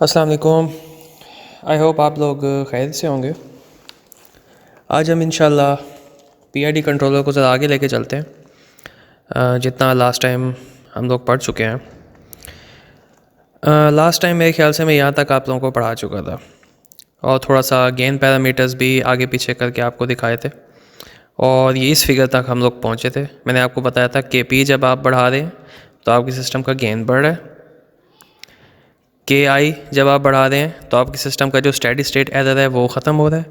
अस्सलाम वालेकुम। I hope आप लोग खैर से होंगे। आज हम इंशाल्लाह पीआईडी कंट्रोलर को ज़रा आगे लेके चलते हैं, जितना लास्ट टाइम हम लोग पढ़ चुके हैं। लास्ट टाइम मेरे ख्याल से मैं यहाँ तक आप लोगों को पढ़ा चुका था और थोड़ा सा गेन पैरामीटर्स भी आगे पीछे करके आपको दिखाए थे और ये इस फिगर तक हम लोग पहुँचे थे। मैंने आपको बताया था के पी जब आप बढ़ा रहे हैं तो आपके सिस्टम का गेन बढ़ रहा है, के आई जब आप बढ़ा रहे हैं तो आपके सिस्टम का जो स्टेडी स्टेट एरर है वो ख़त्म हो रहा है,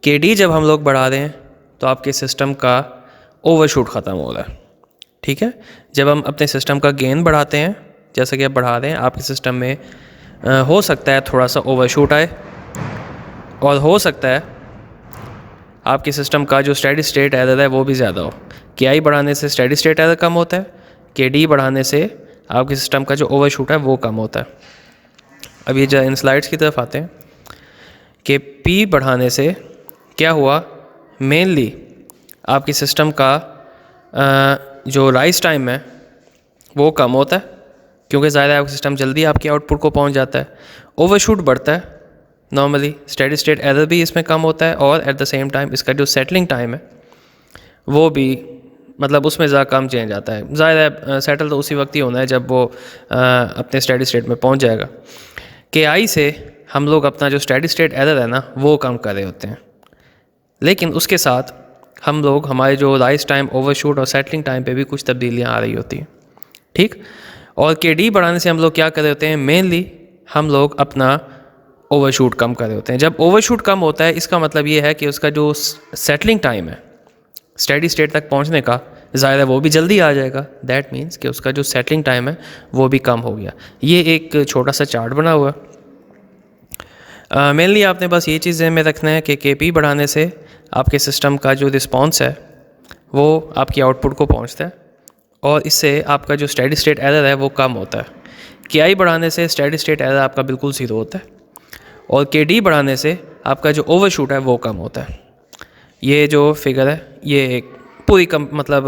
के डी जब हम लोग बढ़ा रहे हैं तो आपके सिस्टम का ओवरशूट ख़त्म हो रहा है। ठीक है, जब हम अपने सिस्टम का गेन बढ़ाते हैं, जैसा कि आप बढ़ा रहे हैं, आपके सिस्टम में हो सकता है थोड़ा सा ओवरशूट आए और हो सकता है आपके सिस्टम का जो स्टेडी स्टेट एरर है वो भी ज़्यादा हो। के आई बढ़ाने से स्टेडी स्टेट एरर कम होता है, के डी बढ़ाने से आपके सिस्टम का जो ओवरशूट है वो कम होता है। अब ये इन स्लाइड्स की तरफ आते हैं कि पी बढ़ाने से क्या हुआ। मेनली आपके सिस्टम का जो राइज टाइम है वो कम होता है, क्योंकि ज़्यादा आपका सिस्टम जल्दी आपके आउटपुट को पहुंच जाता है। ओवरशूट बढ़ता है नॉर्मली, स्टेडी स्टेट एरर भी इसमें कम होता है और एट द सेम टाइम इसका जो सेटलिंग टाइम है वो भी मतलब उसमें ज़्यादा कम चेंज आता है। ज़्यादा सेटल तो उसी वक्त ही होना है जब वो अपने स्टेडी स्टेट में पहुंच जाएगा। के आई से हम लोग अपना जो स्टेडी स्टेट एरर है ना वो कम कर रहे होते हैं, लेकिन उसके साथ हम लोग हमारे जो राइज टाइम, ओवरशूट और सेटलिंग टाइम पे भी कुछ तब्दीलियाँ आ रही होती हैं। ठीक, और के डी बढ़ाने से हम लोग क्या कर रहे होते हैं, मेनली हम लोग अपना ओवरशूट कम कर रहे होते हैं। जब ओवरशूट कम होता है इसका मतलब ये है कि उसका जो सेटलिंग टाइम है स्टेडी स्टेट तक पहुंचने का, ज़ाहिर वो भी जल्दी आ जाएगा। दैट मीन्स कि उसका जो सेटलिंग टाइम है वो भी कम हो गया। ये एक छोटा सा चार्ट बना हुआ है। मेनली आपने बस ये चीज़ में रखना है कि के पी बढ़ाने से आपके सिस्टम का जो रिस्पॉन्स है वो आपकी आउटपुट को पहुंचता है और इससे आपका जो स्टेडी स्टेट एरर है वो कम होता है। के आई बढ़ाने से स्टेडी स्टेट एरर आपका बिल्कुल ज़ीरो होता है और के डी बढ़ाने से आपका जो ओवरशूट है वो कम होता है। ये जो फिगर है ये एक पूरी मतलब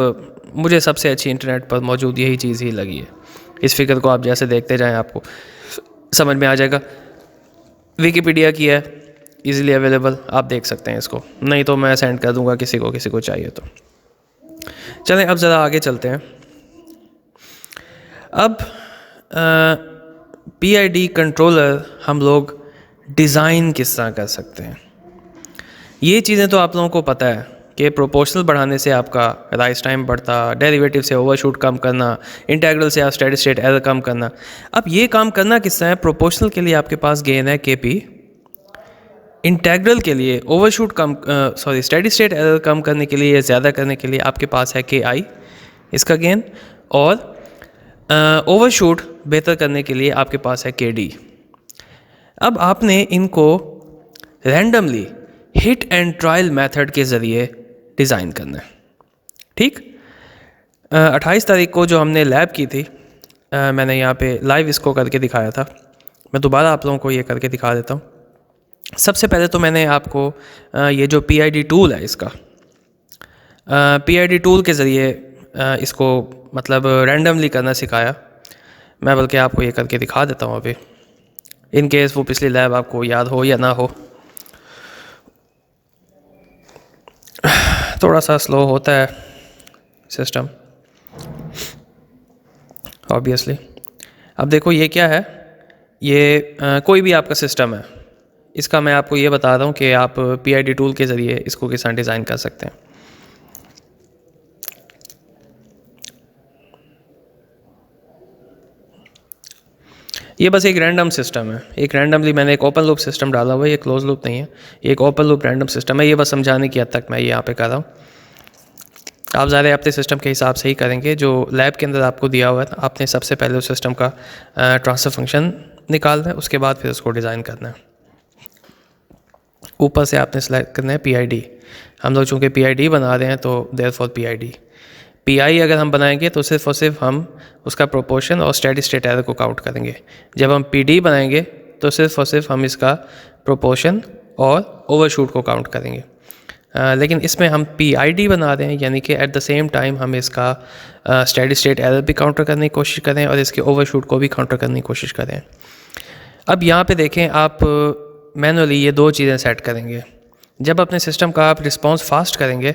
मुझे सबसे अच्छी इंटरनेट पर मौजूद यही चीज़ ही लगी है। इस फिगर को आप जैसे देखते जाएं आपको समझ में आ जाएगा। विकिपीडिया की है, इजीली अवेलेबल, आप देख सकते हैं इसको, नहीं तो मैं सेंड कर दूंगा किसी को चाहिए तो। चलें अब ज़रा आगे चलते हैं। अब पीआईडी कंट्रोलर हम लोग डिज़ाइन किस तरह कर सकते हैं। ये चीज़ें तो आप लोगों को पता है कि प्रोपोर्शनल बढ़ाने से आपका राइज टाइम बढ़ता, डेरिवेटिव से ओवरशूट कम करना, इंटीग्रल से आप स्टेडी स्टेट एरर कम करना। अब ये काम करना किस तरह है, प्रोपोर्शनल के लिए आपके पास गेन है के पी, इंटीग्रल के लिए ओवरशूट कम स्टेडी स्टेट एरर कम करने के लिए या ज़्यादा करने के लिए आपके पास है के आई इसका गेन, और ओवरशूट बेहतर करने के लिए आपके पास है के डी। अब आपने इनको randomly hit and trial method के ज़रिए डिज़ाइन करना है। ठीक, 28 तारीख को जो हमने लैब की थी, मैंने यहाँ पे लाइव इसको करके दिखाया था। मैं दोबारा आप लोगों को ये करके दिखा देता हूँ। सबसे पहले तो मैंने आपको ये जो पीआईडी टूल है इसका, पीआईडी टूल के ज़रिए इसको मतलब रैंडमली करना सिखाया। मैं बल्कि आपको ये करके दिखा देता हूँ अभी, इन केस वो पिछली लैब आपको याद हो या ना हो। थोड़ा सा स्लो होता है सिस्टम ऑब्वियसली। अब देखो ये क्या है, ये कोई भी आपका सिस्टम है, इसका मैं आपको ये बता रहा हूँ कि आप पीआईडी टूल के ज़रिए इसको किस तरह डिज़ाइन कर सकते हैं। ये बस एक रैंडम सिस्टम है, एक रैंडमली मैंने एक ओपन लूप सिस्टम डाला हुआ है, ये क्लोज लूप नहीं है, ये एक ओपन लूप रैंडम सिस्टम है। ये बस समझाने की हद तक मैं ये यहाँ पे कर रहा हूँ। आप ज़्यादा अपने सिस्टम के हिसाब से ही करेंगे। जो लैब के अंदर आपको दिया हुआ है, आपने सबसे पहले उस सिस्टम का ट्रांसफ़र फंक्शन निकालना है, उसके बाद फिर उसको डिज़ाइन करना है। ऊपर से आपने सेलेक्ट करना है पीआईडी। हम लोग चूँकि पीआईडी बना रहे हैं तो देयरफॉर पीआईडी। पीआई अगर हम बनाएंगे तो सिर्फ और सिर्फ हम उसका प्रोपोर्शन और स्टेडी स्टेट एरर को काउंट करेंगे। जब हम पीडी बनाएंगे तो सिर्फ और सिर्फ हम इसका प्रोपोर्शन और ओवरशूट को काउंट करेंगे। लेकिन इसमें हम पीआईडी बना रहे हैं, यानी कि एट द सेम टाइम हम इसका स्टेडी स्टेट एरर भी काउंटर करने की कोशिश करें और इसके ओवरशूट को भी काउंटर करने की कोशिश करें। अब यहाँ पे देखें, आप मैनुअली ये दो चीज़ें सेट करेंगे। जब अपने सिस्टम का आप रिस्पॉन्स फास्ट करेंगे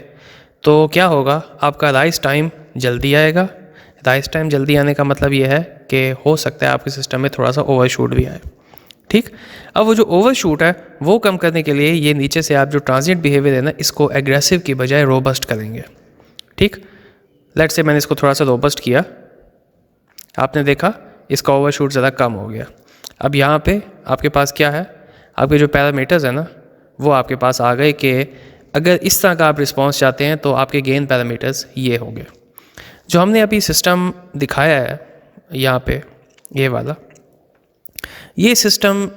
तो क्या होगा, आपका राइस टाइम जल्दी आएगा। राइस टाइम जल्दी आने का मतलब ये है कि हो सकता है आपके सिस्टम में थोड़ा सा ओवरशूट भी आए। ठीक, अब वो जो ओवरशूट है वो कम करने के लिए ये नीचे से आप जो ट्रांजिएंट बिहेवियर है ना, इसको एग्रेसिव की बजाय रोबस्ट करेंगे। ठीक, लेट्स से मैंने इसको थोड़ा सा रोबस्ट किया, आपने देखा इसका ओवरशूट ज़रा कम हो गया। अब यहाँ पे आपके पास क्या है, आपके जो पैरामीटर्स है ना वो आपके पास आ गए कि अगर इस तरह का आप रिस्पॉन्स चाहते हैं तो आपके गेन पैरामीटर्स ये होंगे। जो हमने अभी सिस्टम दिखाया है यहाँ पे, ये वाला, ये सिस्टम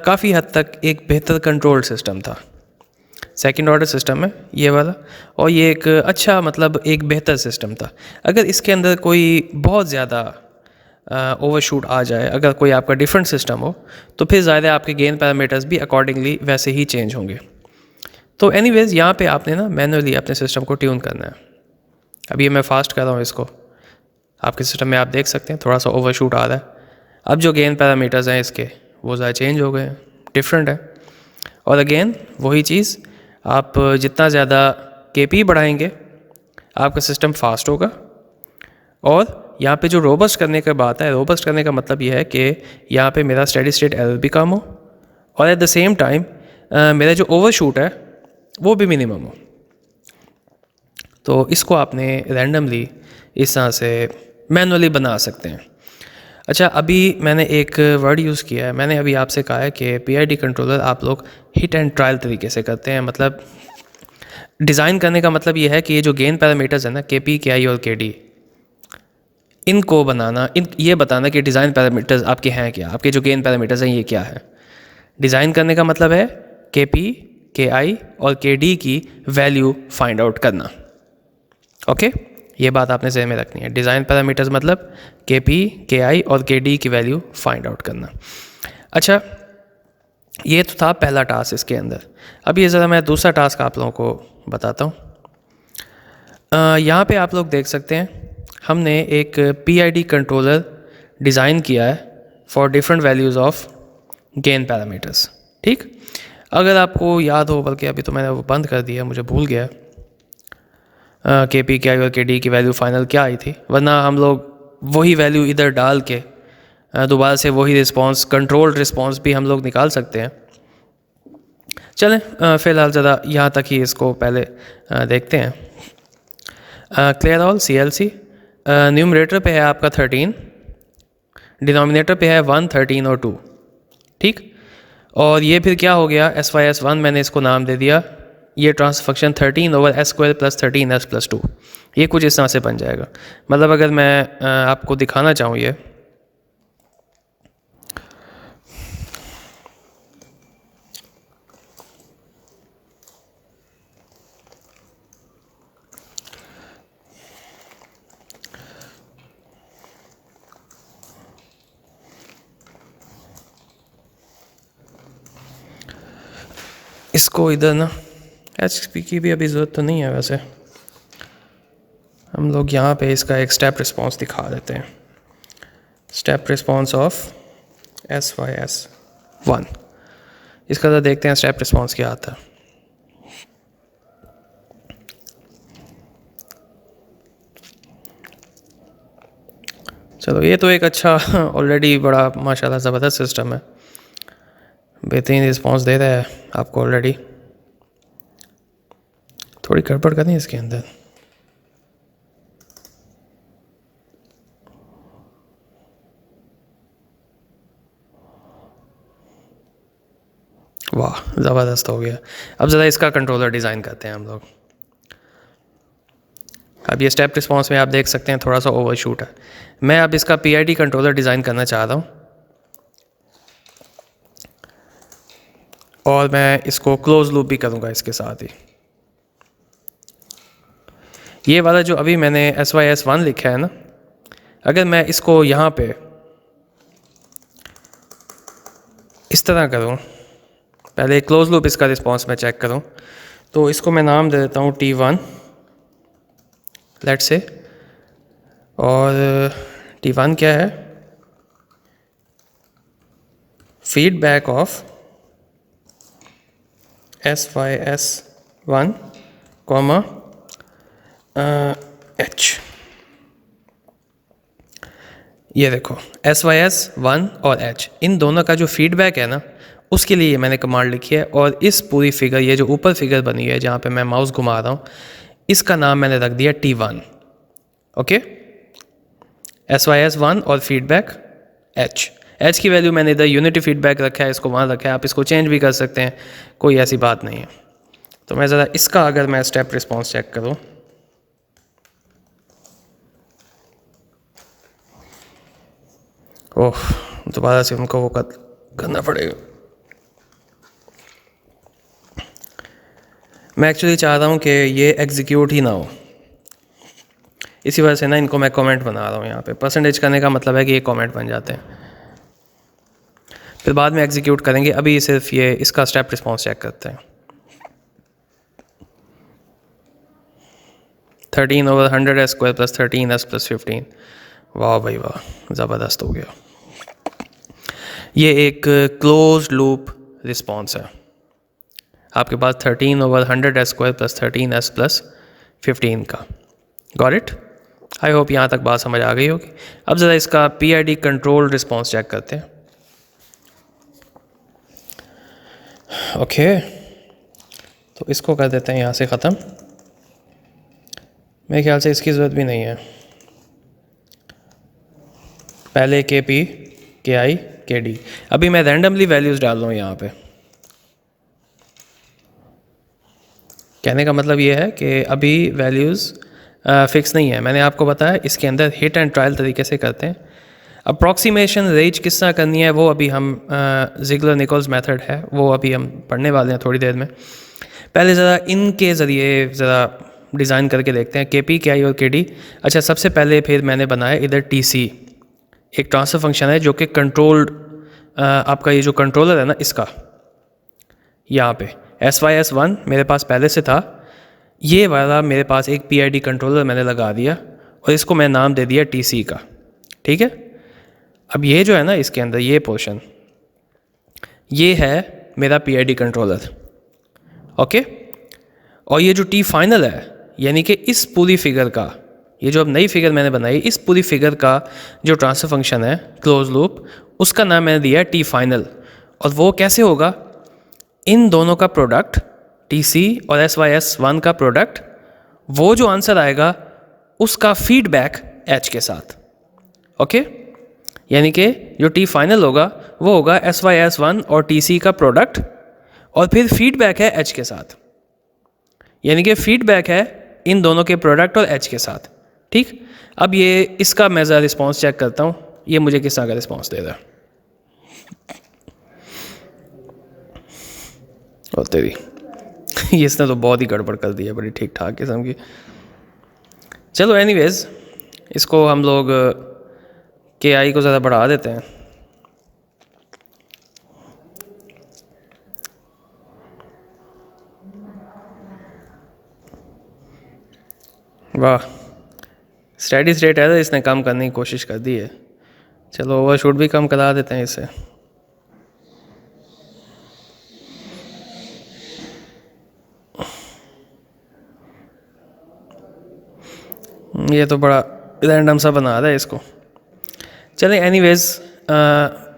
काफ़ी हद तक एक बेहतर कंट्रोल्ड सिस्टम था। सेकंड ऑर्डर सिस्टम है ये वाला, और ये एक अच्छा मतलब एक बेहतर सिस्टम था। अगर इसके अंदर कोई बहुत ज़्यादा ओवरशूट आ जाए, अगर कोई आपका डिफरेंट सिस्टम हो, तो फिर ज़्यादा आपके गेन पैरामीटर्स भी अकॉर्डिंगली वैसे ही चेंज होंगे। तो एनीवेज़ यहाँ पे आपने ना मैनुअली अपने सिस्टम को ट्यून करना है। अब ये मैं फास्ट कर रहा हूँ इसको, आपके सिस्टम में आप देख सकते हैं थोड़ा सा ओवरशूट आ रहा है। अब जो गेन पैरामीटर्स हैं इसके वो ज़्यादा चेंज हो गए, डिफरेंट है। और अगेन वही चीज़, आप जितना ज़्यादा केपी बढ़ाएंगे आपका सिस्टम फास्ट होगा। और यहाँ पे जो रोबस्ट करने का बात है, रोबस्ट करने का मतलब ये है कि यहाँ पे मेरा स्टेडी स्टेट एरर भी कम हो और एट द सेम टाइम मेरा जो ओवरशूट है वो भी मिनिमम हो। तो इसको आपने रैंडमली इस तरह से मैनुअली बना सकते हैं। अच्छा, अभी मैंने एक वर्ड यूज़ किया है, मैंने अभी आपसे कहा है कि पीआईडी कंट्रोलर आप लोग हिट एंड ट्रायल तरीके से करते हैं। मतलब डिज़ाइन करने का मतलब ये है कि ये जो गेन पैरामीटर्स है ना, के पी, के आई और के डी, इनको बनाना, ये बताना कि डिज़ाइन पैरामीटर्स आपके हैं क्या, आपके जो गेन पैरामीटर्स हैं ये क्या है। डिज़ाइन करने का मतलब है के पी, के आई और के डी की वैल्यू फाइंड आउट करना। ओके, ये बात आपने ज़हन में रखनी है। डिज़ाइन पैरामीटर्स मतलब के पी, के आई और के डी की वैल्यू फाइंड आउट करना। अच्छा, ये तो था पहला टास्क इसके अंदर। अब ये ज़रा मैं दूसरा टास्क आप लोगों को बताता हूँ। यहाँ पे आप लोग देख सकते हैं हमने एक पीआईडी कंट्रोलर डिज़ाइन किया है for different values of gain parameters. ठीक, अगर आपको याद हो, बल्कि अभी तो मैंने वो बंद कर दिया, मुझे भूल गया के पी, के आई और के डी की वैल्यू फाइनल क्या आई थी, वरना हम लोग वही वैल्यू इधर डाल के दोबारा से वही रिस्पॉन्स, कंट्रोल्ड रिस्पॉन्स भी हम लोग निकाल सकते हैं। चलें फ़िलहाल ज़रा यहाँ तक ही इसको पहले देखते हैं। क्लियर ऑल CLC, न्यूमरेटर पे है आपका 13, डिनोमिनेटर पे है 1, 13 और 2। ठीक, और ये फिर क्या हो गया, SYS1 मैंने इसको नाम दे दिया। ये transfer function 13 over S² + 13S+2, ये कुछ इस तरह से बन जाएगा। मतलब अगर मैं आपको दिखाना चाहूँ ये, इसको इधर ना HP की भी अभी ज़रूरत तो नहीं है, वैसे हम लोग यहाँ पे इसका एक स्टेप रिस्पॉन्स दिखा देते हैं। स्टेप रिस्पॉन्स ऑफ SYS1, इसका तो देखते हैं स्टेप रिस्पॉन्स क्या आता है। चलो, ये तो एक अच्छा ऑलरेडी बड़ा माशाल्लाह ज़बरदस्त सिस्टम है, बेहतरीन रिस्पॉन्स दे रहा है आपको ऑलरेडी। थोड़ी गड़बड़ करनी है इसके अंदर। वाह, ज़बरदस्त हो गया। अब ज़रा इसका कंट्रोलर डिज़ाइन करते हैं हम लोग। अब ये स्टेप रिस्पॉन्स में आप देख सकते हैं थोड़ा सा ओवरशूट है। मैं अब इसका पीआईडी कंट्रोलर डिज़ाइन करना चाह रहा हूँ और मैं इसको क्लोज लूप भी करूँगा इसके साथ ही। ये वाला जो अभी मैंने SYS1 लिखा है ना, अगर मैं इसको यहाँ पे इस तरह करूँ, पहले क्लोज लूप इसका रिस्पॉन्स मैं चेक करूँ, तो इसको मैं नाम दे देता हूँ T1 लेट्स से। और T1 क्या है, फीडबैक ऑफ SYS1, H। ये देखो SYS1 और H, इन दोनों का जो फीडबैक है ना, उसके लिए मैंने कमांड लिखी है। और इस पूरी फिगर, ये जो ऊपर फिगर बनी है जहाँ पे मैं माउस घुमा रहा हूँ, इसका नाम मैंने रख दिया T1। ओके, SYS1 और फीडबैक H की वैल्यू मैंने इधर यूनिटी फीडबैक रखा है, इसको वहाँ रखा है। आप इसको चेंज भी कर सकते हैं, कोई ऐसी बात नहीं है। तो मैं ज़रा इसका अगर मैं स्टेप रिस्पॉन्स चेक करूँ, ओह, दोबारा से उनको वो करना पड़ेगा। मैं एक्चुअली चाह रहा हूँ कि ये एग्जीक्यूट ही ना हो, इसी वजह से ना इनको मैं कमेंट बना रहा हूँ यहाँ पे। परसेंटेज करने का मतलब है कि ये कमेंट बन जाते हैं, फिर बाद में एग्जीक्यूट करेंगे। अभी सिर्फ ये इसका स्टेप रिस्पॉन्स चेक करते हैं। 13/100s² + 13s + 15। वाह भाई वाह, ज़बरदस्त हो गया। ये एक क्लोज लूप रिस्पॉन्स है। आपके पास 13/100s² + 13s + 15 का। Got it? आई होप यहाँ तक बात समझ आ गई होगी। अब ज़रा इसका PID कंट्रोल रिस्पॉन्स चेक करते हैं। ओके, तो इसको कर देते हैं यहाँ से ख़त्म। मेरे ख्याल से इसकी ज़रूरत भी नहीं है। पहले KP, KI, KD। अभी मैं रैंडमली वैल्यूज़ डाल रहा हूँ यहाँ पे। कहने का मतलब ये है कि अभी वैल्यूज़ फिक्स नहीं है। मैंने आपको बताया इसके अंदर हिट एंड ट्रायल तरीके से करते हैं। अप्रॉक्सीमेशन रेंज किस तरह करनी है वो अभी हम ज़िगलर निकोल्स मेथड है, वो अभी हम पढ़ने वाले हैं थोड़ी देर में। पहले ज़रा इनके ज़रिए ज़रा डिज़ाइन करके देखते हैं, KP, KI और KD। अच्छा, सबसे पहले फिर मैंने बनाया इधर TC, एक ट्रांसफ़र फंक्शन है जो कि कंट्रोल्ड, आपका ये जो कंट्रोलर है ना इसका, यहाँ पे SYS1 मेरे पास पहले से था। ये वाला मेरे पास एक PID कंट्रोलर मैंने लगा दिया और इसको मैं नाम दे दिया TC का। ठीक है, अब ये जो है ना इसके अंदर ये पोर्शन, ये है मेरा PID कंट्रोलर। ओके, और ये जो T फाइनल है, यानी कि इस पूरी फिगर का, ये जो अब नई फिगर मैंने बनाई, इस पूरी फिगर का जो ट्रांसफर फंक्शन है क्लोज लूप, उसका नाम मैंने दिया T फाइनल। और वो कैसे होगा? इन दोनों का प्रोडक्ट, TC और SYS1 का प्रोडक्ट, वो जो आंसर आएगा उसका फीडबैक H के साथ। ओके, यानी कि जो T फाइनल होगा वो होगा SYS1 और TC का प्रोडक्ट, और फिर फीडबैक है H के साथ, यानी कि फीडबैक है इन दोनों के प्रोडक्ट और H के साथ। ठीक, अब ये इसका मैं ज़रा रिस्पॉन्स चेक करता हूँ, ये मुझे किस तरह का रिस्पॉन्स दे रहा है। और तेरी इसने तो बहुत ही गड़बड़ कर दी है, बड़ी ठीक ठाक किस्म की। चलो एनीवेज, इसको हम लोग KI को ज़्यादा बढ़ा देते हैं। वाह, स्टेडी स्टेट है, इसने कम करने की कोशिश कर दी है। चलो ओवरशूट भी कम करा देते हैं इससे। ये तो बड़ा रैंडम सा बना रहा है इसको। चलें एनीवेज,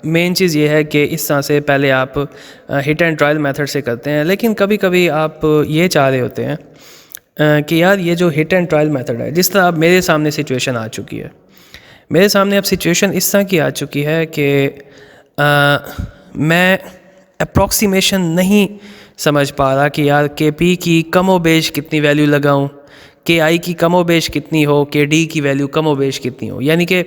मेन चीज़ ये है कि इस तरह से पहले आप हिट एंड ट्रायल मेथड से करते हैं, लेकिन कभी कभी आप ये चाह रहे होते हैं कि यार ये जो हिट एंड ट्रायल मेथड है, जिस तरह अब मेरे सामने सिचुएशन आ चुकी है, मेरे सामने अब सिचुएशन इस तरह की आ चुकी है कि मैं अप्रॉक्सीमेशन नहीं समझ पा रहा कि यार KP की कमो बेश कितनी वैल्यू लगाऊं, KI की कमो बेश कितनी हो, KD की वैल्यू कमो बेश कितनी हो। यानी कि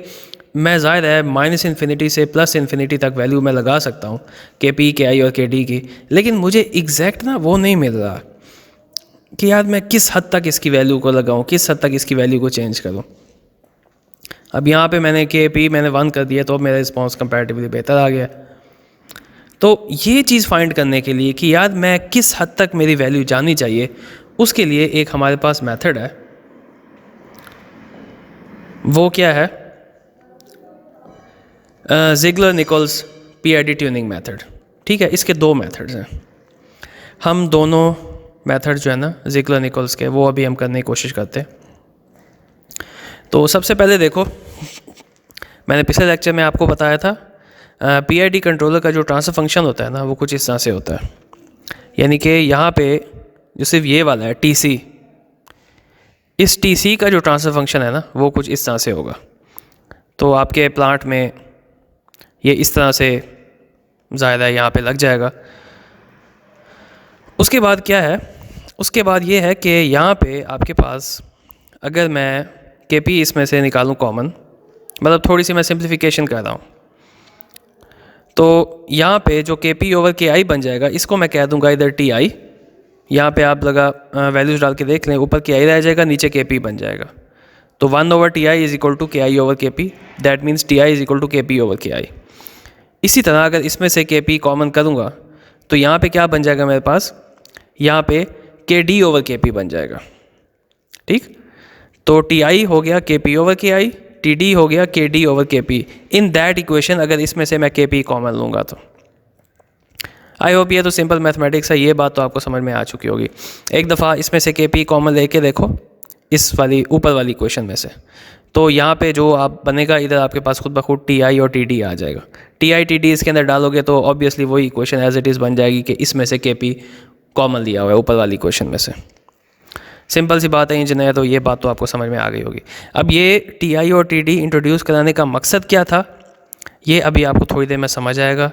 मैं ज़ाहिर है -∞ से +∞ तक वैल्यू मैं लगा सकता हूँ KP, KI और KD की, लेकिन मुझे एग्जैक्ट ना वो नहीं मिल रहा कि यार मैं किस हद तक इसकी वैल्यू को लगाऊं, किस हद तक इसकी वैल्यू को चेंज करूं। अब यहाँ पे मैंने KP मैंने 1 कर दिया, तो मेरा रिस्पॉन्स कंपैरेटिवली बेहतर आ गया। तो ये चीज़ फाइंड करने के लिए कि यार मैं किस हद तक मेरी वैल्यू जानी चाहिए, उसके लिए एक हमारे पास मेथड है। वो क्या है? Ziggler Nichols PID tuning method. ठीक है, इसके दो मेथड्स हैं। हम दोनों मेथड जो है ना ज़िग्लर निकोल्स के, वो अभी हम करने की कोशिश करते हैं। तो सबसे पहले देखो, मैंने पिछले लेक्चर में आपको बताया था PID कंट्रोलर का जो ट्रांसफर फंक्शन होता है ना, वो कुछ इस तरह से होता है। यानी कि यहाँ पे जो सिर्फ ये वाला है TC, इस TC का जो ट्रांसफर फंक्शन है ना, वो कुछ इस तरह से होगा। तो आपके प्लांट में ये इस तरह से ज़ाहिर है यहाँ पे लग जाएगा। उसके बाद क्या है, उसके बाद ये है कि यहाँ पे आपके पास अगर मैं KP इसमें से निकालूँ कॉमन, मतलब थोड़ी सी मैं सिंप्लीफिकेशन कर रहा हूँ, तो यहाँ पे जो KP ओवर KI बन जाएगा, इसको मैं कह दूँगा इधर TI। यहाँ पे आप लगा वैल्यूज़ डाल के देख लें, ऊपर KI रह जाएगा, नीचे KP बन जाएगा। तो 1/TI is equal to KI over KP, that means TI is equal to KP over KI। इसी तरह अगर इसमें से KP कॉमन करूँगा तो यहाँ पे क्या बन जाएगा मेरे पास, यहाँ पे KD ओवर KP बन जाएगा। ठीक, तो TI हो गया KP ओवर KI, TD हो गया KD over KP। In that equation अगर इसमें से मैं KP कॉमन लूँगा तो आई होप ये तो सिंपल मैथमेटिक्स है, ये बात तो आपको समझ में आ चुकी होगी। एक दफ़ा इसमें से KP कॉमन लेके देखो इस वाली ऊपर वाली इक्वेशन में से, तो यहाँ पे जो आप बनेगा, इधर आपके पास खुद ब खुद TI और TD आ जाएगा। TI TD इसके अंदर डालोगे तो ऑब्वियसली वही इक्वेशन एज इट इज़ बन जाएगी कि इसमें से KP कॉमन लिया हुआ है ऊपर वाली इक्वेशन में से। सिंपल सी बात है इंजीनियर, तो ये बात तो आपको समझ में आ गई होगी। अब ये TI और TD इंट्रोड्यूस कराने का मकसद क्या था, ये अभी आपको थोड़ी देर में समझ आएगा।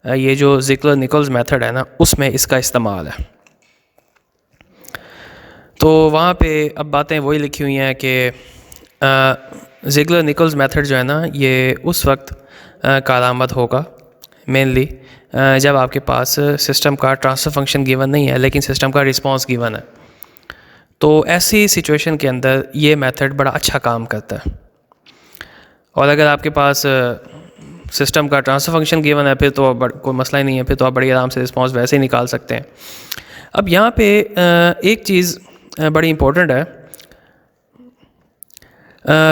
ये जो ज़िग्लर निकोल्स मेथड है ना, उसमें इसका इस्तेमाल है। तो वहाँ पे अब बातें वही लिखी हुई हैं कि ज़िग्लर निकोल्स मेथड जो है ना, ये उस वक्त कारआमद होगा मेनली जब आपके पास सिस्टम का ट्रांसफ़र फंक्शन गिवन नहीं है, लेकिन सिस्टम का रिस्पांस गिवन है। तो ऐसी सिचुएशन के अंदर ये मेथड बड़ा अच्छा काम करता है। और अगर आपके पास सिस्टम का ट्रांसफ़र फंक्शन गिवन है, फिर तो कोई मसला ही नहीं है, फिर तो आप बड़ी आराम से रिस्पांस वैसे ही निकाल सकते हैं। अब यहाँ पे एक चीज़ बड़ी इंपॉर्टेंट है,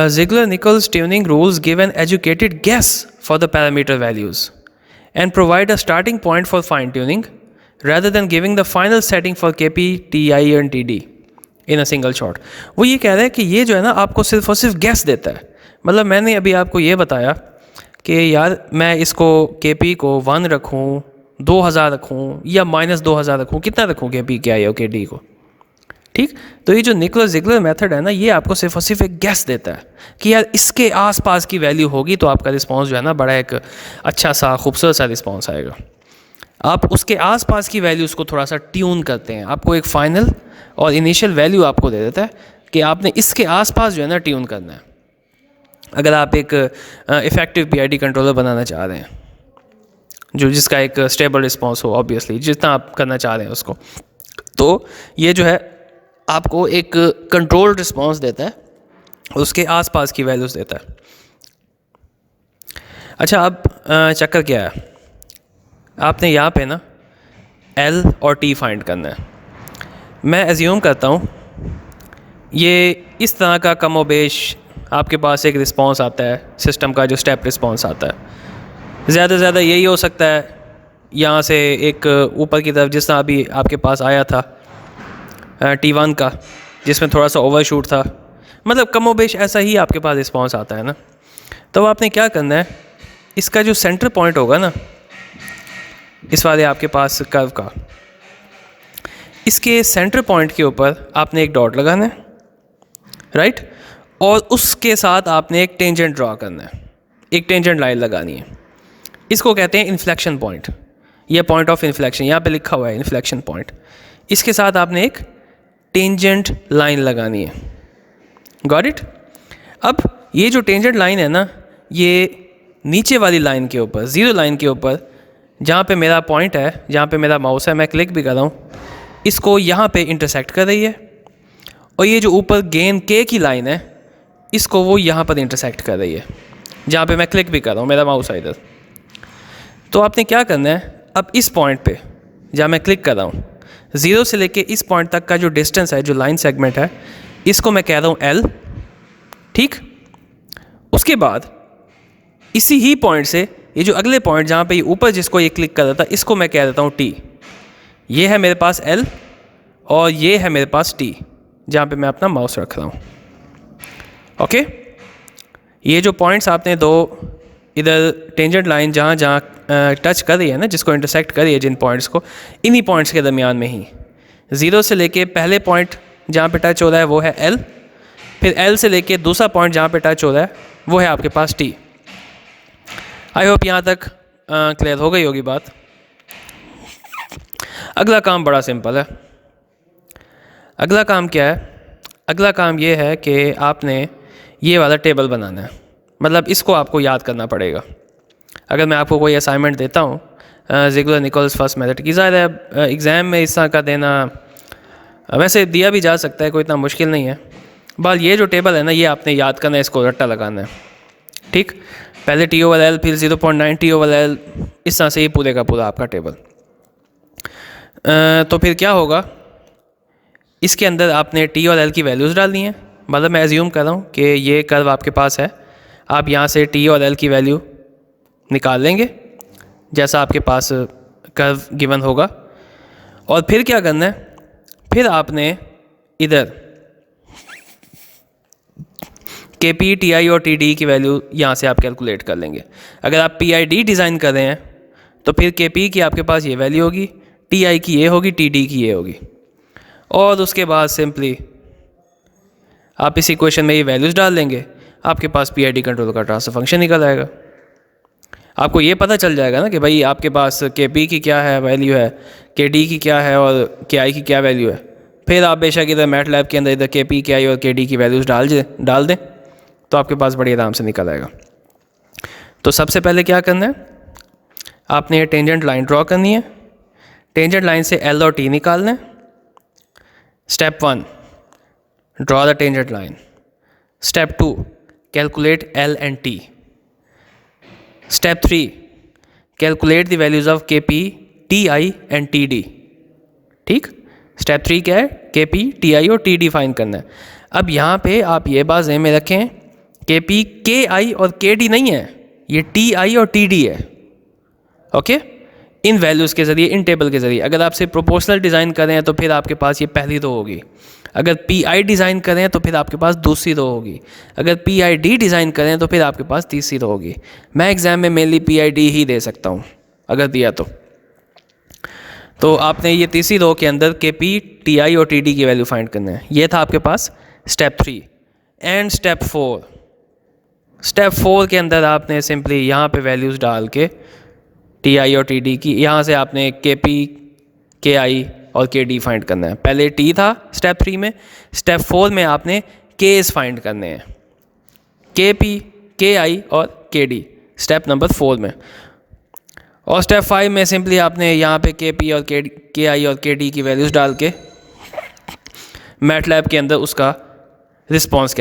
Ziegler Nichols tuning rules give an educated guess for the parameter values and provide a starting point for fine tuning rather than giving the final setting for KP, TI and TD in a single shot। वो ये कह रहे हैं कि ये जो है ना आपको सिर्फ और सिर्फ गैस देता है। मतलब मैंने अभी आपको ये बताया कि यार मैं इसको KP को 1 रखूँ, 2000 रखूँ या -2000 रखूँ, कितना रखूँ KP KI और KD को। ठीक, तो ये जो निकोल्स ज़िग्लर मेथड है ना, ये आपको सिर्फ और सिर्फ एक गैस देता है कि यार इसके आसपास की वैल्यू होगी तो आपका रिस्पांस जो है ना बड़ा एक अच्छा सा खूबसूरत सा रिस्पांस आएगा। आप उसके आसपास की वैल्यूज़ को थोड़ा सा ट्यून करते हैं, आपको एक फ़ाइनल और इनिशियल वैल्यू आपको दे देता है कि आपने इसके आसपास जो है ना ट्यून करना है। अगर आप एक इफ़ेक्टिव PID कंट्रोलर बनाना चाह रहे हैं जो जिसका एक स्टेबल रिस्पांस हो, ऑब्वियसली जितना आप करना चाह रहे हैं उसको, तो ये जो है आपको एक कंट्रोल्ड रिस्पांस देता है, उसके आसपास की वैल्यूज़ देता है। अच्छा, अब चक्कर क्या है, आपने यहाँ पे ना L और T फाइंड करना है। मैं एज्यूम करता हूँ ये इस तरह का कमोबेश आपके पास एक रिस्पांस आता है, सिस्टम का जो स्टेप रिस्पांस आता है। ज़्यादा से ज़्यादा यही हो सकता है, यहाँ से एक ऊपर की तरफ जिस तरह अभी आपके पास आया था T1 का, जिसमें थोड़ा सा ओवरशूट था, मतलब कमोबेश ऐसा ही आपके पास रिस्पांस आता है ना। तो आपने क्या करना है, इसका जो सेंटर पॉइंट होगा ना इस वाले आपके पास कर्व का, इसके सेंटर पॉइंट के ऊपर आपने एक डॉट लगाना है, राइट, और उसके साथ आपने एक टेंजेंट ड्रॉ करना है, एक टेंजेंट लाइन लगानी है। इसको कहते हैं इन्फ्लेक्शन पॉइंट, ये पॉइंट ऑफ इन्फ्लेक्शन, यहाँ पे लिखा हुआ है इन्फ्लेक्शन पॉइंट। इसके साथ आपने एक टेंजेंट लाइन लगानी है। Got it. अब ये जो टेंजेंट लाइन है ना, ये नीचे वाली लाइन के ऊपर, ज़ीरो लाइन के ऊपर, जहाँ पे मेरा पॉइंट है, जहाँ पे मेरा माउस है, मैं क्लिक भी कर रहा हूँ, इसको यहाँ पे इंटरसेक्ट कर रही है। और ये जो ऊपर गेन K की लाइन है, इसको वो यहाँ पर इंटरसेक्ट कर रही है, जहाँ पे मैं क्लिक भी कर रहा हूँ, मेरा माउस है इधर। तो आपने क्या करना है, अब इस पॉइंट पे जहाँ मैं क्लिक कर रहा हूँ, ज़ीरो से लेके इस पॉइंट तक का जो डिस्टेंस है, जो लाइन सेगमेंट है, इसको मैं कह रहा हूँ L। ठीक, उसके बाद इसी ही पॉइंट से ये जो अगले पॉइंट जहाँ पे ये ऊपर जिसको ये क्लिक कर रहा था, इसको मैं कह देता हूँ T। ये है मेरे पास L और ये है मेरे पास T, जहाँ पे मैं अपना माउस रख रहा हूँ। ओके, ये जो पॉइंट्स आपने दो इधर टेंजेंट लाइन जहाँ जहाँ टच कर रही है ना, जिसको इंटरसेक्ट कर रही है जिन पॉइंट्स को, इन्हीं पॉइंट्स के दरमियान में ही 0 से लेके पहले पॉइंट जहाँ पे टच हो रहा है वो है L, फिर L से लेके दूसरा पॉइंट जहाँ पे टच हो रहा है वो है आपके पास T। आई होप यहाँ तक क्लियर हो गई होगी बात। अगला काम बड़ा सिंपल है। अगला काम क्या है? अगला काम ये है कि आपने ये वाला टेबल बनाना है, मतलब इसको आपको याद करना पड़ेगा। अगर मैं आपको कोई असाइनमेंट देता हूँ ज़िग्लर-निकोल्स फर्स्ट मेथड की, ज़ाहिर है एग्ज़ाम में इस तरह का देना वैसे दिया भी जा सकता है, कोई इतना मुश्किल नहीं है। बस ये जो टेबल है ना, ये आपने याद करना है, इसको रट्टा लगाना है। ठीक, पहले T/L, फिर 0.9 T/L, इस तरह से ये पूरे का पूरा आपका टेबल। तो फिर क्या होगा, इसके अंदर आपने T और L की वैल्यूज़ डालनी है। मतलब मैं एज्यूम कर रहा हूँ कि ये कर्व आपके पास है, आप यहाँ से T और L की वैल्यू निकाल लेंगे जैसा आपके पास कर्व गिवन होगा। और फिर क्या करना है, फिर आपने इधर KP, TI और TD की वैल्यू यहाँ से आप कैलकुलेट कर लेंगे। अगर आप PID डिज़ाइन कर रहे हैं तो फिर KP की आपके पास ये वैल्यू होगी, TI की ये होगी, TD की ये होगी। और उसके बाद सिंपली आप इस इक्वेशन में ये वैल्यूज़ डाल देंगे, आपके पास PID कंट्रोल का ट्रांसफर फंक्शन निकल आएगा। आपको ये पता चल जाएगा ना कि भाई आपके पास KP की क्या है वैल्यू है, KD की क्या है और KI की क्या वैल्यू है। फिर आप बेशक इधर मैटलैब के अंदर इधर KP, KI और KD की वैल्यूज़ डाल दें तो आपके पास बड़ी आराम से निकल आएगा। तो सबसे पहले क्या करना है, आपने ये टेंजेंट लाइन ड्रॉ करनी है। टेंजेंट लाइन से L और T निकालना है। Step 1, draw the tangent line. Step 2, calculate L and T। Step 3, calculate the values of KP, TI and TD। ठीक, स्टेप 3 क्या है, KP, TI और TD फाइंड करना है। अब यहाँ पे आप ये बात ज़हन में रखें, KP, KI और KD नहीं है, ये TI और TD है। ओके, इन वैल्यूज़ के ज़रिए, इन टेबल के ज़रिए अगर आपसे प्रोपोर्शनल डिज़ाइन करें हैं तो फिर आपके पास ये पहली रो होगी। अगर PI डिज़ाइन करें तो फिर आपके पास दूसरी रो होगी। अगर PID डिज़ाइन करें तो फिर आपके पास तीसरी रो होगी। मैं एग्ज़ाम में मेनली PID ही दे सकता हूँ अगर दिया तो आपने ये तीसरी रो के अंदर KP, TI और TD की वैल्यू फाइंड करना है। ये था आपके पास स्टेप 3 एंड स्टेप 4। स्टेप 4 के अंदर आपने सिंपली यहाँ पे वैल्यूज़ डाल के TI और TD की, यहाँ से आपने KP, KI और KD फाइंड करना है। पहले T था स्टेप 3 में, स्टेप 4 में आपने Ks फाइंड करने हैं, KP, KI और KD स्टेप नंबर 4 में। और स्टेप 5 में सिंपली आपने यहाँ पे KP और KI और KD की वैल्यूज़ डाल के मैटलैब के अंदर उसका रिस्पॉन्स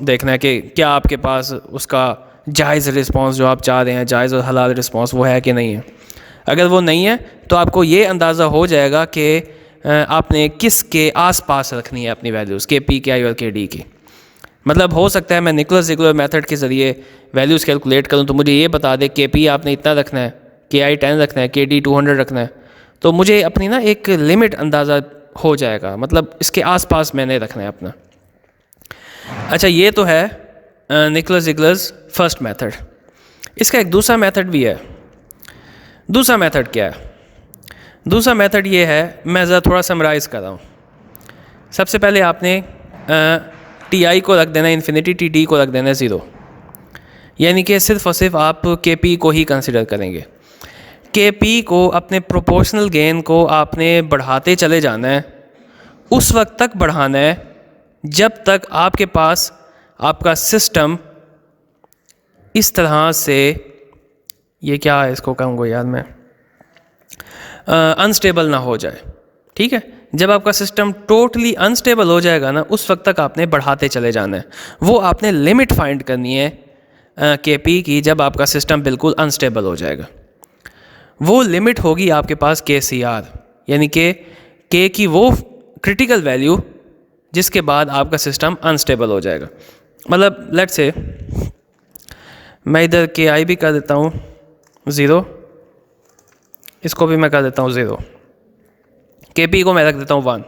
देखना है कि क्या आपके पास उसका जायज़ रिस्पॉन्स जो आप चाह रहे हैं, जायज़ और हलाल रिस्पॉन्स वो है कि नहीं है। अगर वो नहीं है तो आपको ये अंदाज़ा हो जाएगा कि आपने किस के आसपास रखनी है अपनी वैल्यूज़, KP, KI और KD की। मतलब हो सकता है मैं निकोलस-ज़िग्लर मेथड के ज़रिए वैल्यूज़ कैलकुलेट करूँ तो मुझे ये बता दे KP आपने इतना रखना है, KI 10 रखना है, KD 200 रखना है, तो मुझे अपनी ना एक लिमिट अंदाज़ा हो जाएगा, मतलब इसके आसपास मैंने रखना है अपना। अच्छा, ये तो है निकोलस-ज़िग्लर्स फर्स्ट मेथड। इसका एक दूसरा मेथड भी है। दूसरा मेथड क्या है? दूसरा मेथड ये है, मैं ज़रा थोड़ा समराइज़ कर रहा हूँ। सबसे पहले आपने TI को रख देना इन्फिनिटी, TD को रख देना 0, यानी कि सिर्फ़ और सिर्फ आप KP को ही कंसिडर करेंगे। KP को अपने प्रोपोर्शनल गेन को आपने बढ़ाते चले जाना है, उस वक्त तक बढ़ाना है जब तक आपके पास आपका सिस्टम इस तरह से, ये क्या है इसको कहूँगा यार मैं, अनस्टेबल ना हो जाए। ठीक है, जब आपका सिस्टम टोटली अनस्टेबल हो जाएगा ना, उस वक्त तक आपने बढ़ाते चले जाना है। वो आपने लिमिट फाइंड करनी है KP की जब आपका सिस्टम बिल्कुल अनस्टेबल हो जाएगा। वो लिमिट होगी आपके पास KCR, यानी कि K की वो क्रिटिकल वैल्यू जिसके बाद आपका सिस्टम अनस्टेबल हो जाएगा। मतलब लेट्स से मैं इधर के आई भी कर देता हूँ 0, इसको भी मैं कर देता हूँ 0, के पी को मैं रख देता हूँ 1।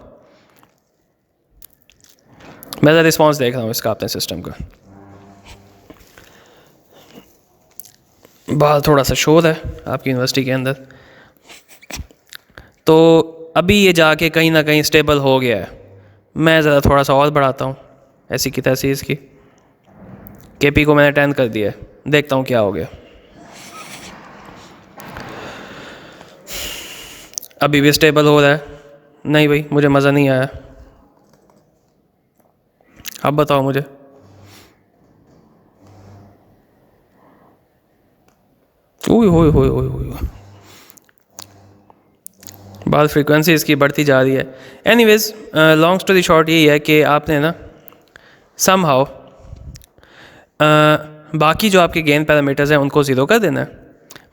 मैं ज़रा रिस्पॉन्स देख रहा हूँ इसका अपने सिस्टम का। बाहर थोड़ा सा शोर है आपकी यूनिवर्सिटी के अंदर। तो अभी ये जाके कहीं ना कहीं स्टेबल हो गया है। मैं ज़रा थोड़ा सा और बढ़ाता हूँ ऐसी की तैसी इसकी। के पी को मैंने 10 कर दिया है, देखता हूँ क्या हो गया। अभी भी स्टेबल हो रहा है? नहीं भाई, मुझे मज़ा नहीं आया। अब बताओ मुझे। ओए होए होए होए होए, बाल फ्रीक्वेंसी इसकी बढ़ती जा रही है। एनीवेज, लॉन्ग स्टोरी शॉर्ट यही है कि आपने ना समहाउ बाकी जो आपके गेन पैरामीटर्स हैं उनको ज़ीरो कर देना है।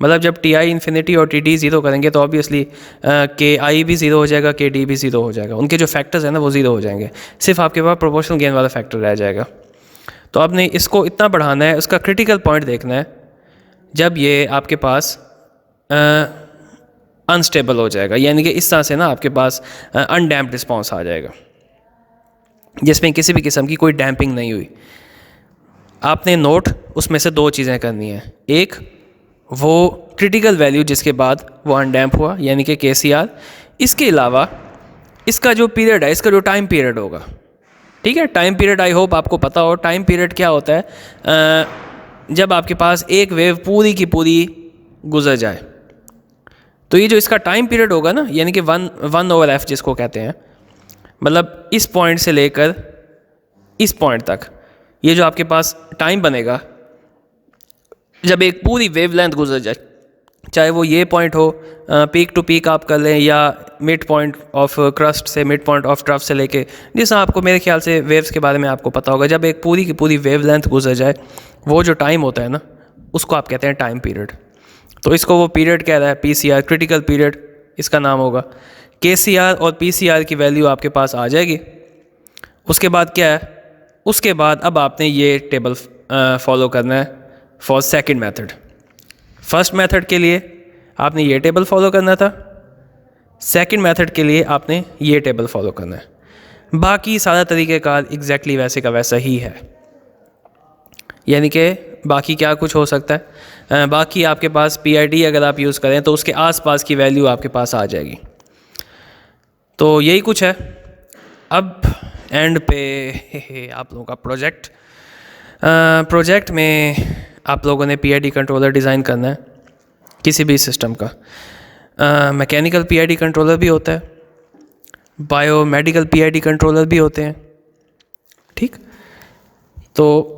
मतलब जब टी आई इन्फिनिटी और टी डी ज़ीरो करेंगे तो ऑब्वियसली के आई भी ज़ीरो हो जाएगा, के डी भी ज़ीरो हो जाएगा। उनके जो फैक्टर्स हैं ना वो ज़ीरो हो जाएंगे, सिर्फ आपके पास प्रोपोर्शनल गेन वाला फैक्टर रह जाएगा। तो आपने इसको इतना बढ़ाना है, उसका क्रिटिकल पॉइंट देखना है जब ये आपके पास अनस्टेबल हो जाएगा, यानी कि इस तरह से ना आपके पास अनडैम्प्ड रिस्पॉन्स आ जाएगा जिसमें किसी भी किस्म की कोई डैम्पिंग नहीं हुई। आपने नोट उसमें से दो चीज़ें करनी है। एक, वो क्रिटिकल वैल्यू जिसके बाद वो अनडैम्प हुआ, यानी कि KCR। इसके अलावा इसका जो पीरियड है, इसका जो टाइम पीरियड होगा, ठीक है। टाइम पीरियड आई होप आपको पता हो। टाइम पीरियड क्या होता है? जब आपके पास एक वेव पूरी की पूरी गुजर जाए, तो ये जो इसका टाइम पीरियड होगा ना, यानी कि 1/f जिसको कहते हैं, मतलब इस पॉइंट से लेकर इस पॉइंट तक ये जो आपके पास टाइम बनेगा जब एक पूरी वेवलेंथ गुजर जाए, चाहे वो ये पॉइंट हो, पीक टू पीक आप कर लें, या मिड पॉइंट ऑफ क्रस्ट से मिड पॉइंट ऑफ ट्रफ से लेके, जिस आपको मेरे ख्याल से वेव्स के बारे में आपको पता होगा, जब एक पूरी की पूरी वेवलेंथ गुजर जाए, वो जो टाइम होता है ना, उसको आप कहते हैं टाइम पीरियड। तो इसको वो पीरियड कह रहा है, PCR, क्रिटिकल पीरियड इसका नाम होगा। KCR और PCR की वैल्यू आपके पास आ जाएगी। उसके बाद क्या है? उसके बाद अब आपने ये टेबल फॉलो करना है for second method. First method के लिए आपने ये टेबल फॉलो करना था, सेकंड मेथड के लिए आपने ये टेबल फॉलो करना है। बाकी सारा तरीक़ेकार एग्जैक्टली वैसे का वैसा ही है, यानी कि बाकी क्या कुछ हो सकता है? बाकी आपके पास PID अगर आप यूज़ करें तो उसके आसपास की वैल्यू आपके पास आ जाएगी। तो यही कुछ है। अब एंड पे आप लोगों का प्रोजेक्ट में आप लोगों ने PID कंट्रोलर डिज़ाइन करना है किसी भी सिस्टम का। मैकेनिकल PID कंट्रोलर भी होता है, बायोमेडिकल PID कंट्रोलर भी होते हैं, ठीक। तो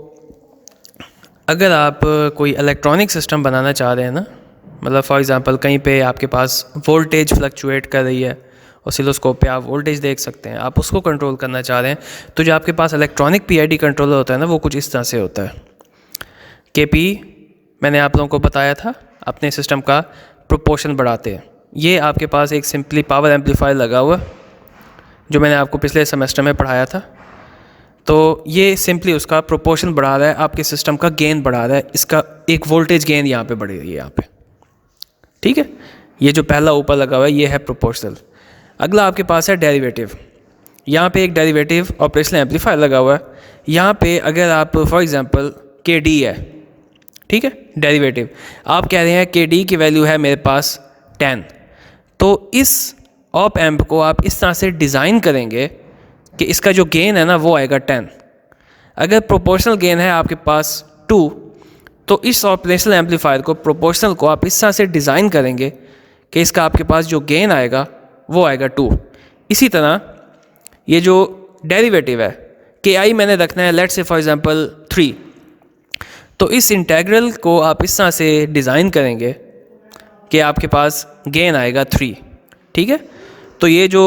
अगर आप कोई इलेक्ट्रॉनिक सिस्टम बनाना चाह रहे हैं ना, मतलब फॉर एग्ज़ाम्पल कहीं पे आपके पास वोल्टेज फ्लक्चुएट कर रही है, ऑसिलोस्कोप पे आप वोल्टेज देख सकते हैं, आप उसको कंट्रोल करना चाह रहे हैं, तो जो आपके पास इलेक्ट्रॉनिक PID कंट्रोलर होता है ना, वो कुछ इस तरह से होता है। KP मैंने आप लोगों को बताया था अपने सिस्टम का प्रोपोर्शन बढ़ाते हैं। ये आपके पास एक सिंपली पावर एम्पलीफायर लगा हुआ जो मैंने आपको पिछले सेमेस्टर में पढ़ाया था। तो ये सिंपली उसका प्रोपोर्शन बढ़ा रहा है, आपके सिस्टम का गेन बढ़ा रहा है। इसका एक वोल्टेज गेन यहाँ पे बढ़ रही है, यहाँ पे, ठीक है। ये जो पहला ऊपर लगा हुआ है ये है प्रोपोर्शनल। अगला आपके पास है डेरिवेटिव। यहाँ पे एक डेरिवेटिव ऑपरेशनल एम्पलीफायर लगा हुआ है। यहाँ पे अगर आप फॉर एग्जांपल KD है, ठीक है, डेरिवेटिव आप कह रहे हैं KD की वैल्यू है मेरे पास 10, तो इस ऑप एम्प को आप इस तरह से डिज़ाइन करेंगे कि इसका जो गेन है ना वो आएगा 10। अगर प्रोपोर्शनल गेन है आपके पास 2, तो इस ऑपरेशनल एम्पलीफायर को प्रोपोर्शनल को आप इस तरह से डिज़ाइन करेंगे कि इसका आपके पास जो गेन आएगा वो आएगा 2। इसी तरह ये जो डेरिवेटिव है KI मैंने रखना है लेट्स से फॉर एग्जांपल 3, तो इस इंटेग्रल को आप इस तरह से डिज़ाइन करेंगे कि आपके पास गेन आएगा 3, ठीक है। तो ये जो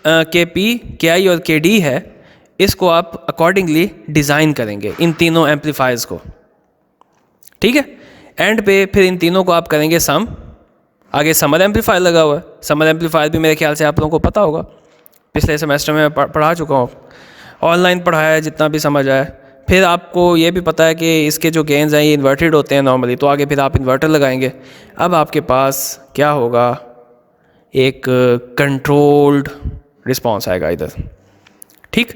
KP, KI और KD है, इसको आप अकॉर्डिंगली डिज़ाइन करेंगे इन तीनों एम्पलीफायर्स को, ठीक है। एंड पे फिर इन तीनों को आप करेंगे सम। आगे समर एम्पलीफायर लगा हुआ है। समर एम्पलीफायर भी मेरे ख्याल से आप लोगों को पता होगा, पिछले सेमेस्टर में पढ़ा चुका हूँ, ऑनलाइन पढ़ाया है जितना भी समझ आया। फिर आपको ये भी पता है कि इसके जो गेन्स हैं ये इन्वर्टेड होते हैं नॉर्मली, तो आगे फिर आप इन्वर्टर लगाएंगे। अब आपके पास क्या होगा, एक कंट्रोल्ड रिस्पॉन्स आएगा इधर। ठीक,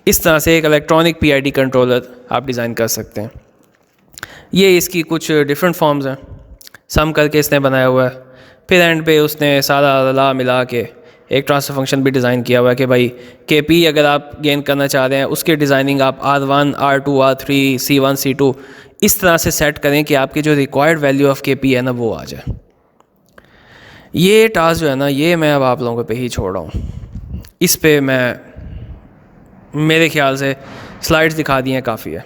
इस तरह से एक इलेक्ट्रॉनिक PID कंट्रोलर आप डिज़ाइन कर सकते हैं। ये इसकी कुछ डिफरेंट फॉर्म्स हैं, सम करके इसने बनाया हुआ है। फिर एंड पे उसने सारा ला मिला के एक ट्रांसफर फंक्शन भी डिज़ाइन किया हुआ है कि भाई KP अगर आप गेन करना चाह रहे हैं उसकी डिज़ाइनिंग आप R1, R2, R3, C1, C2 इस तरह से सेट करें कि आपकी जो रिक्वायर्ड वैल्यू ऑफ KP है ना वो आ जाए। ये टास्क जो है ना ये मैं अब आप लोगों पे ही छोड़ रहा हूँ। इस पे मैं मेरे ख्याल से स्लाइड्स दिखा दी हैं काफ़ी है।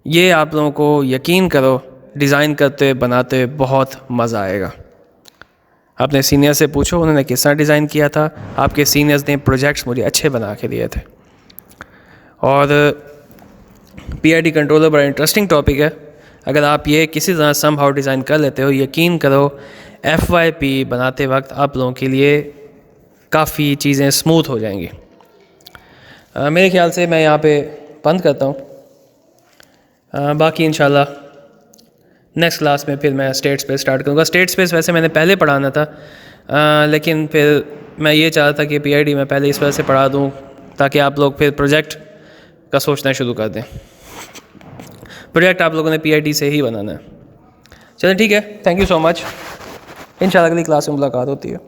ये आप लोगों को यकीन करो डिज़ाइन करते बनाते बहुत मज़ा आएगा। अपने सीनियर से पूछो उन्होंने किस तरह डिज़ाइन किया था। आपके सीनियर्स ने प्रोजेक्ट्स मुझे अच्छे बना के दिए थे। और PID कंट्रोलर बड़ा इंटरेस्टिंग टॉपिक है। अगर आप ये किसी तरह सम हाउ डिज़ाइन कर लेते हो, यकीन करो FYP बनाते वक्त आप लोगों के लिए काफ़ी चीज़ें स्मूथ हो जाएंगी। मेरे ख्याल से मैं यहाँ पे बंद करता हूँ। बाकी इंशाल्लाह नेक्स्ट क्लास में फिर मैं स्टेट स्पेस स्टार्ट करूँगा। स्टेट स्पेस वैसे मैंने पहले पढ़ाना था, लेकिन फिर मैं ये चाहता था कि PID मैं पहले इस वजह से पढ़ा दूँ ताकि आप लोग फिर प्रोजेक्ट का सोचना शुरू कर दें। प्रोजेक्ट आप लोगों ने PID से ही बनाना है। चलिए ठीक है, थैंक यू सो मच। इंशाल्लाह अगली क्लास में मुलाकात होती है।